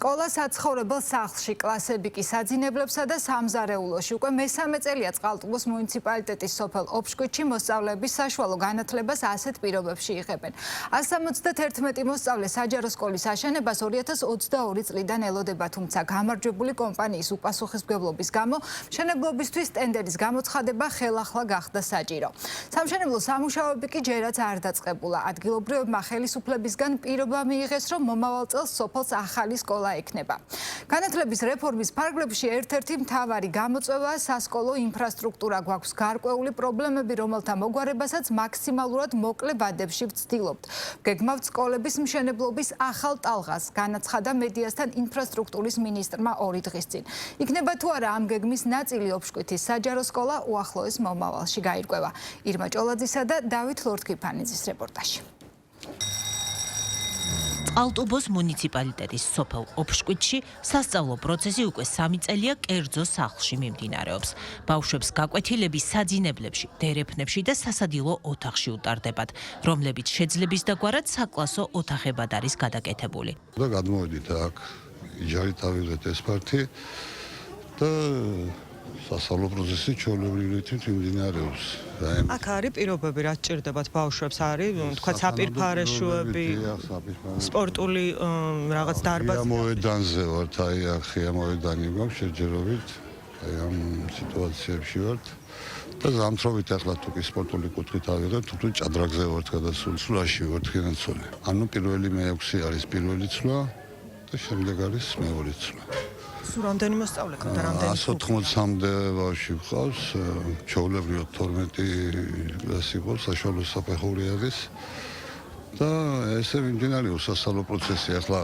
სკოლა საცხოვრებელ სახლში, კლასები კი საძინებლებსა და სამზარეულოში. უკვე მესამე წელია წყალტუბოს მუნიციპალიტეტის სოფელ ოფშკუჩში მოსწავლეების საშუალო განათლებას ასეთ პირობებში იღებენ. 171 მოსწავლე საჯარო სკოლის აშენებას 2022 წლიდან ელოდება, თუმცა გამარჯვებული კომპანიის უპასუხისმგებლობის გამო მშენებლობისთვის ტენდერის გამოცხადება ხელახლა გახდა საჭირო. სამშენებლო სამუშაოები კი ჯერაც არ დაწყებულა. ადგილობრივებმა ხელისუფლებისგან პირობა მიიღეს, რომ მომავალ წელს სოფელს ახალი სკოლა ექნება. განათლების რეფორმის ფარგლებში ერთ-ერთი მთავარი გამოწვევაა სასკოლო ინფრასტრუქტურა. გვაქვს გარკვეული პრობლემები, რომელთა მოგვარებასაც მაქსიმალურად მოკლე ვადებში ვცდილობთ. გეგმავთ სკოლების მშენებლობის ახალ ტალღას, განაცხადა მედიასთან ინფრასტრუქტურის მინისტრმა 2 დღის წინ. იქნება თუ არა ამ გეგმის ნაწილი ოფშკვითის საჯარო სკოლა უახლოეს მომავალში გაირკვევა. ირმა ჭოლაძისა და დავით ლორთქიფანიძის რეპორტაჟი. წყალტუბოს მუნიციპალიტეტის სოფელ ოფშკუჩში სასწავლო პროცესი უკვე 3 წელია კერძო სახლში მიმდინარეობს. ბავშვებს გაკვეთილები საძინებლებში, დერეფნებში და სასადილო ოთახში უტარდებათ, რომლებიც შეძლების დაგვარად საკლასო ოთახებად არის გადაკეთებული. და გადმოვედით აქ იჯარით ავიღეთ ეს პარტი და სასწავლო პროცესი ჩვეულებრივი რითმით მიმდინარეობს. აქ არის პირობები, რაც ჭირდებათ ბავშვებს, არის თქვა საპირფარეშოები, სპორტული რაღაც დარბაზი. მოედანზე ვართ, აი აქ მოედანი გვაქვს შეჯერობით, აი ამ სიტუაციებში ვართ. და ზამთრობით ახლა თუ კი სპორტული კუთხით ავიღეთ, თუ ჭადრაგზე ვართ გადასული, სულაში ვართ გენაცვლე. ანუ პირველი მე-6 არის პირველი ცვლა და შემდეგ არის მეორე ცვლა. რამდენი მოსწავლე გქონდა, რამდენი? 180-მდე ბავშვი გყავს, ჩვეულებრივად 12 კლასი ყავს, საშუალო საფეხური არის და ესე მიმდინარეობს სასწავლო პროცესი. ახლა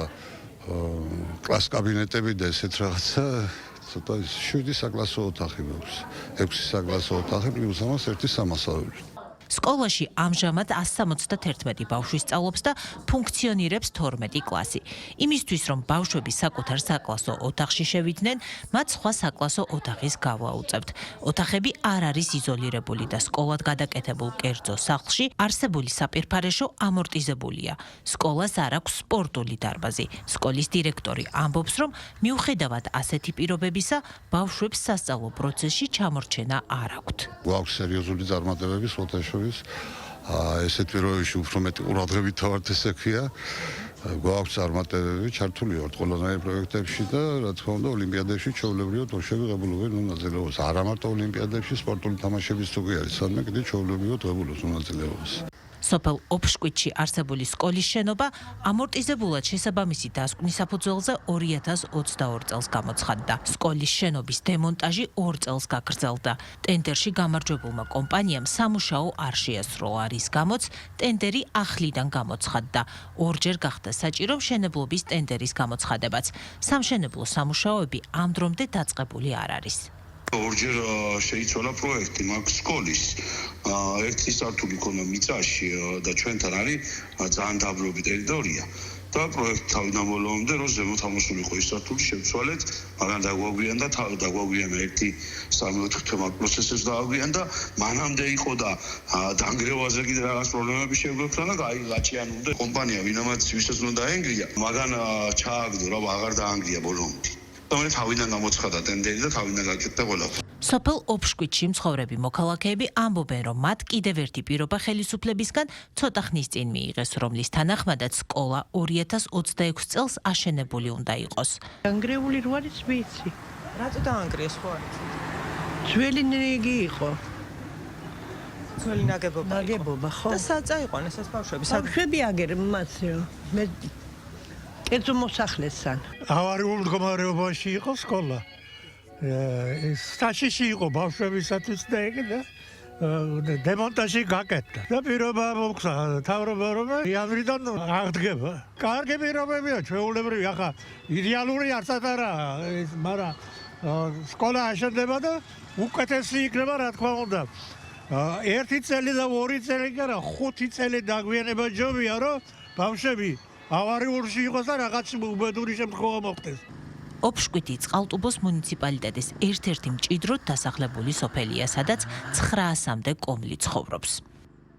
კლას კაბინეტები და ესეთ რაღაცა ცოტა 7 საკლასო ოთახი გვაქვს, 6 საკლასო ოთახი პლუს ამას 1 სამასწავლებელი. სკოლაში ამჟამად 171 ბავშვი სწავლობს და ფუნქციონირებს 12 კლასი. იმისთვის, რომ ბავშვები საკუთარ საკლასო ოთახში შევიდნენ, მათ სხვა საკლასო ოთახის გავლა უწევთ. ოთახები არ არის იზოლირებული და სკოლად გადაკეთებულ კერძო სახლში არსებული საპირფარეშო ამორტიზებულია. სკოლას არ აქვს სპორტული დარბაზი. სკოლის დირექტორი ამბობს, რომ მიუხედავად ასეთი პირობებისა, ბავშვებს სასწავლო პროცესში ჩამორჩენა არ აქვთ. გვაქვს სერიოზული წარმატებები სოფელში. ესეთ პირობებში უფრო მეტი ყურადღებით თავართ ესე ქვია. გვაქვს წარმატებები, ჩართული ვართ ყველანაირ პროექტებში და რა თქმა უნდა ოლიმპიადებში ჩვეულებრივად ბავშვები ღებულობენ მონაწილეობას. არა მარტო ოლიმპიადებში, სპორტული თამაშების თუ კი არის, სადმე კიდე ჩვეულებრივად ღებულობს მონაწილეობას. სოფელ ოფშკუჩში არსებული სკოლის შენობა ამორტიზებულად შესაბამისი დასკვნის საფუძველზე 2022 წელს გამოცხადდა. სკოლის შენობის დემონტაჟი 2 წელს გაგრძელდა. ტენდერში გამარჯვებულმა კომპანიამ სამუშაო არ შეასრულა, რის გამოც ტენდერი ახლიდან გამოცხადდა. ორჯერ გახდა საჭირო მშენებლობის ტენდერის გამოცხადებაც. სამშენებლო სამუშაოები ამ დრომდე დაწყებული არ არის. ორჯერ შეიცვალა პროექტი მაგ სკოლის. ერთი სართული ქონა მიწაში და ჩვენთან არის ძალიან დაბლობი ტერიტორია. და პროექტი თავიდან ბოლომდე რომ ზემოთ ამოსულიყო ის სართული შევცვალეთ, მაგრამ დაგვაგვიანა ერთი 3-4 თემა პროცესებს დააგვიანდა, მანამდე იყო და დანგრევაზე კიდე რაღაც პრობლემები შეგვექნა და გაჭიანურდა კომპანია, ვისაც უნდა დაენგრია, მაგრამ ჩააგდო რა აღარ დაანგრია ბოლომდე. თავიდან გამოცხადა ტენდერი და თავიდან გაკეთდა ყველაფერი. სოფელ ოფშკუჩში მცხოვრები მოქალაქეები ამბობენ, რომ მათ კიდევ ერთი პირობა ხელისუფლებისგან ცოტა ხნის წინ მიიღეს, რომლის თანახმადაც სკოლა 2026 წელს აშენებული უნდა იყოს. დანგრეული რო არის ვიცი. რატო დაანგრიეს ხო არის? ძველი ნიგი იყო. ძველი ნაგებობა ხო? და საწაიყვან ესეც ბავშვები. ბავშვები აგერმ მასიო. მე კერძო მოსახლესთან. ავარიულ მდგომარეობაში იყო სკოლა. სტაშიში იყო ბავშვებისათვის და ეგ დემონტაჟი გაკეთდა. და პირობა მოგცა თავრობა რომ ამრიდან აღდგება. კარგი პირობებია ჩვეულებრივი, ახლა იდეალური არცად არაა, მაგრამ სკოლა აშენდება და უკეთესი იქნება რა თქმა უნდა. 1 წელი და 2 წელი კი არა, 5 წელი დაგვიანება ჯობია, რომ ბავშვები ავარიულში იყოს და რაღაც უბედური შემთხვევა მოხდეს. ოფშკვითი წყალტუბოს მუნიციპალიტეტის ერთ-ერთი მჭიდროდ დასახლებული სოფელია, სადაც 900-მდე კომლი ცხოვრობს.